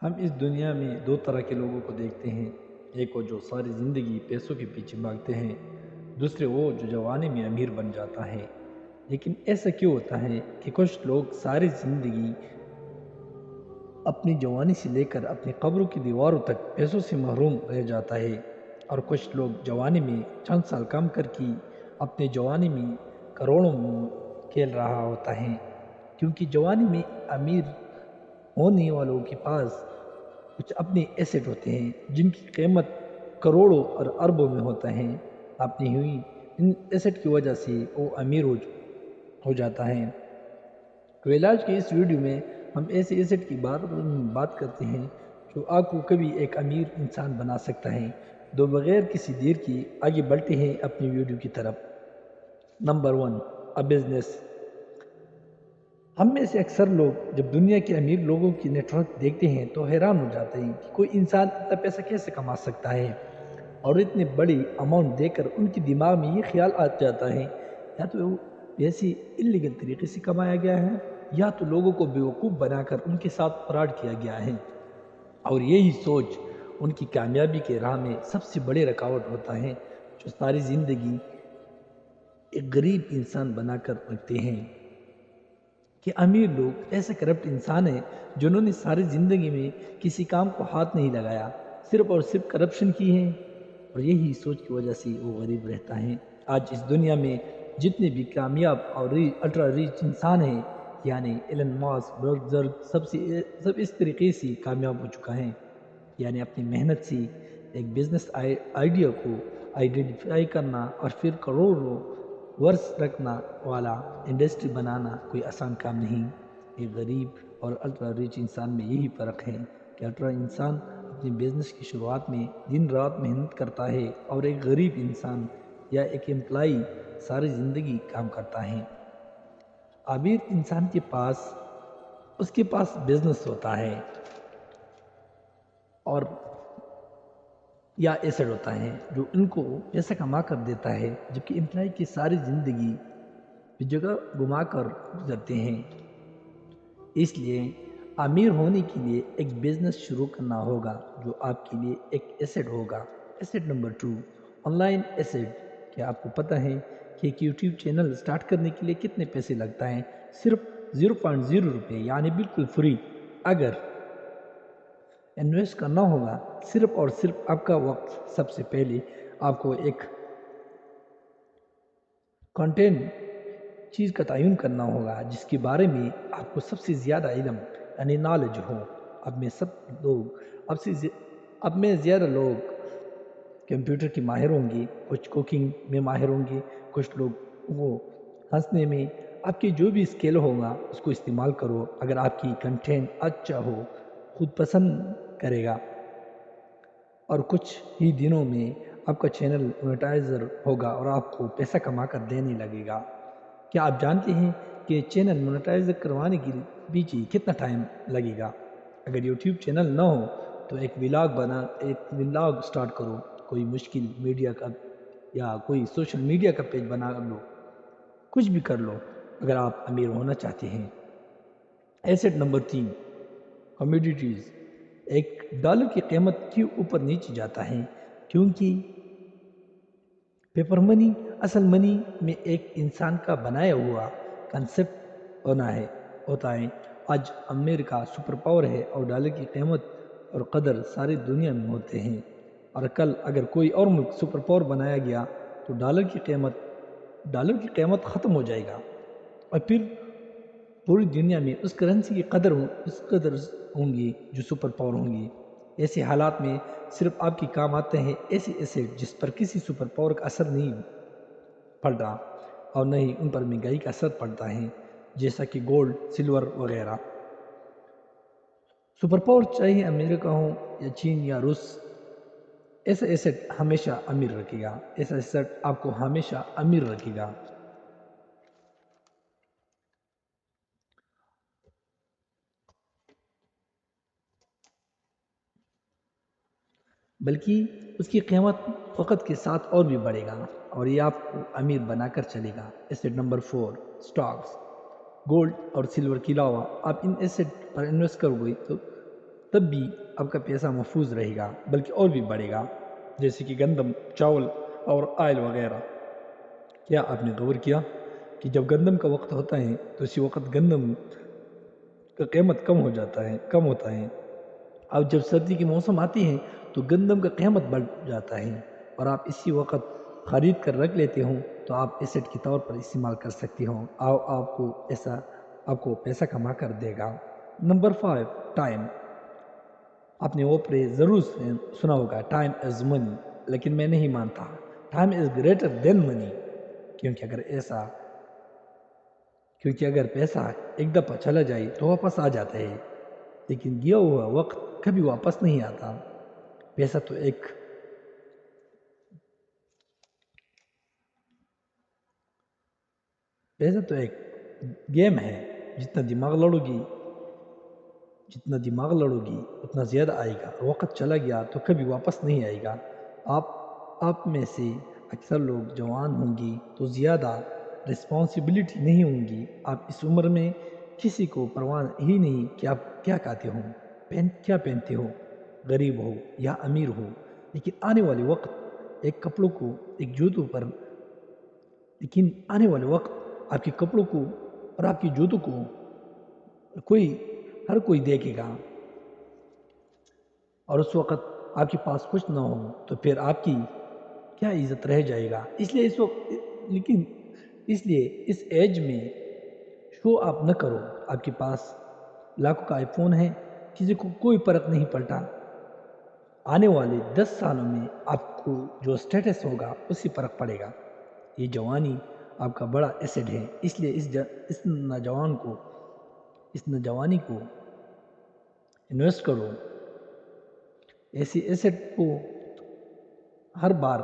हम इस दुनिया में दो तरह के लोगों को देखते हैं। एक वो जो सारी ज़िंदगी पैसों के पीछे भागते हैं, दूसरे वो जो जवानी में अमीर बन जाता है। लेकिन ऐसा क्यों होता है कि कुछ लोग सारी ज़िंदगी अपनी जवानी से लेकर अपनी कब्रों की दीवारों तक पैसों से महरूम रह जाता है, और कुछ लोग जवानी में चंद साल काम करके अपने जवानी में करोड़ों में खेल रहा होता है। क्योंकि जवानी में अमीर होने वालों के पास कुछ अपने एसेट होते हैं जिनकी कीमत करोड़ों और अरबों में होता है। अपनी हुई इन एसेट की वजह से वो अमीर हो जाता है। तो इलाज के इस वीडियो में हम ऐसे एसेट की बात करते हैं जो आपको कभी एक अमीर इंसान बना सकता है। दो बगैर किसी देर की आगे बढ़ते हैं अपनी वीडियो की तरफ। Number one, a business. हम में से अक्सर लोग जब दुनिया के अमीर लोगों की नेटवर्क देखते हैं तो हैरान हो जाते हैं कि कोई इंसान इतना पैसा कैसे कमा सकता है। और इतने बड़ी अमाउंट देकर उनके दिमाग में ये ख्याल आ जाता है या तो पैसे इलीगल तरीके से कमाया गया है, या तो लोगों को बेवकूफ़ बनाकर उनके साथ फ्रॉड किया गया है। और यही सोच उनकी कामयाबी के राह में सबसे बड़ी रुकावट होता है, जो सारी ज़िंदगी एक गरीब इंसान बनाकर रखते हैं। कि अमीर लोग ऐसे करप्ट इंसान हैं जिन्होंने सारी ज़िंदगी में किसी काम को हाथ नहीं लगाया, सिर्फ और सिर्फ करप्शन की है। और यही सोच की वजह से वो गरीब रहता है। आज इस दुनिया में जितने भी कामयाब और अल्ट्रा रिच इंसान हैं, यानी एलन मस्क, बर्गजर्ग, सब इस तरीके से कामयाब हो चुका है। यानी अपनी मेहनत से एक बिजनेस आइडिया को आइडेंटिफाई करना और फिर करोड़ों वर्ष रखना वाला इंडस्ट्री बनाना कोई आसान काम नहीं। एक गरीब और अल्ट्रा रिच इंसान में यही फ़र्क है कि अल्ट्रा इंसान अपनी बिजनेस की शुरुआत में दिन रात मेहनत करता है, और एक गरीब इंसान या एक एम्प्लाई सारी ज़िंदगी काम करता है। अमीर इंसान के पास उसके पास बिजनेस होता है और या एसेट होता है जो उनको पैसा कमा कर देता है, जबकि एम्प्लॉय की सारी ज़िंदगी जगह घुमा कर गुजरते हैं। इसलिए अमीर होने के लिए एक बिजनेस शुरू करना होगा जो आपके लिए एक एसेट होगा। Asset number two, online asset. क्या आपको पता है कि एक यूट्यूब चैनल स्टार्ट करने के लिए कितने पैसे लगता है? सिर्फ 0.0 रुपये, यानी बिल्कुल फ्री। अगर इन्वेस्ट करना होगा सिर्फ और सिर्फ आपका वक्त। सबसे पहले आपको एक कंटेंट चीज़ का तयन करना होगा जिसके बारे में आपको सबसे ज़्यादा इल्म यानी नॉलेज हो। अब में सब लोग अब में ज़्यादा लोग कंप्यूटर के माहिर होंगे, कुछ कुकिंग में माहिर होंगे, कुछ लोग वो हंसने में। आपकी जो भी स्किल होगा उसको इस्तेमाल करो। अगर आपकी कंटेंट अच्छा हो, खुद पसंद करेगा, और कुछ ही दिनों में आपका चैनल मोनेटाइजर होगा और आपको पैसा कमा कर देने लगेगा। क्या आप जानते हैं कि चैनल मोनेटाइज करवाने के पीछे कितना टाइम लगेगा? अगर यूट्यूब चैनल ना हो तो एक व्लॉग स्टार्ट करो, कोई मुश्किल मीडिया का या कोई सोशल मीडिया का पेज बना लो, कुछ भी कर लो अगर आप अमीर होना चाहते हैं। एसेट नंबर तीन, कमोडिटीज़। एक डॉलर की कीमत क्यों ऊपर नीचे जाता है? क्योंकि पेपर मनी असल मनी में एक इंसान का बनाया हुआ कंसेप्ट होता है। आज अमेरिका सुपर पावर है और डॉलर की कीमत और कदर सारी दुनिया में होते हैं। और कल अगर कोई और मुल्क सुपर पावर बनाया गया तो डॉलर की कीमत ख़त्म हो जाएगा, और फिर पूरी दुनिया में उस कदर होंगी जो सुपर पावर होंगी। ऐसे हालात में सिर्फ आपके काम आते हैं ऐसे एसेट जिस पर किसी सुपर पावर का असर नहीं पड़ रहा, और न ही उन पर महंगाई का असर पड़ता है, जैसा कि गोल्ड, सिल्वर वगैरह। सुपर पावर चाहे अमेरिका हो या चीन या रूस, ऐसा एसेट हमेशा अमीर रखेगा। ऐसा एसेट आपको हमेशा अमीर रखेगा। बल्कि उसकी कीमत वक़्त के साथ और भी बढ़ेगा, और ये आपको अमीर बनाकर चलेगा। Asset number four, stocks. Gold और सिल्वर के अलावा आप इन एसेट पर इन्वेस्ट करोगे तो تب بھی آپ کا پیسہ محفوظ رہے گا بلکہ اور بھی بڑھے گا، جیسے کہ گندم، چاول اور آئل وغیرہ۔ کیا آپ نے غور کیا کہ جب گندم کا وقت ہوتا ہے تو اسی وقت گندم کا قیمت کم ہوتا ہے، اب جب سردی کے موسم آتی ہے تو گندم کا قیمت بڑھ جاتا ہے اور آپ اسی وقت خرید کر رکھ لیتے ہوں تو آپ ایسٹ کے طور پر استعمال کر سکتے ہوں، آپ کو پیسہ کما کر دے گا۔ Number 5، time. آپ نے وہ پریز ضرور سنا ہوگا، ٹائم از منی، لیکن میں نہیں مانتا، ٹائم از گریٹر دین منی، کیونکہ اگر پیسہ ایک دفعہ چلا جائے تو واپس آ جاتا ہے، لیکن گیا ہوا وقت کبھی واپس نہیں آتا۔ پیسہ تو ایک گیم ہے، جتنا دماغ لڑو گی اتنا زیادہ آئے گا، اور وقت چلا گیا تو کبھی واپس نہیں آئے گا۔ آپ میں سے اکثر لوگ جوان ہوں گی تو زیادہ رسپانسبلٹی نہیں ہوں گی، آپ اس عمر میں کسی کو پرواہ ہی نہیں کہ آپ کیا کھاتے ہو، کیا پہنتے ہو، غریب ہو یا امیر ہو، لیکن آنے والے وقت ایک کپڑوں کو ایک جوتوں پر لیکن آنے والے وقت آپ کے کپڑوں کو اور آپ کی جوتوں کو ہر کوئی دیکھے گا، اور اس وقت آپ کے پاس کچھ نہ ہو تو پھر آپ کی کیا عزت رہ جائے گا۔ اس لیے اس ایج میں شو آپ نہ کرو۔ آپ کے پاس لاکھوں کا آئی فون ہے، کسی کو کوئی فرق نہیں پڑتا، آنے والے 10 سالوں میں آپ کو جو سٹیٹس ہوگا اسی فرق پڑے گا۔ یہ جوانی آپ کا بڑا ایسڈ ہے، اس لیے اس نوجوانی کو انویسٹ کرو، ایسی ایسڈ کو ہر بار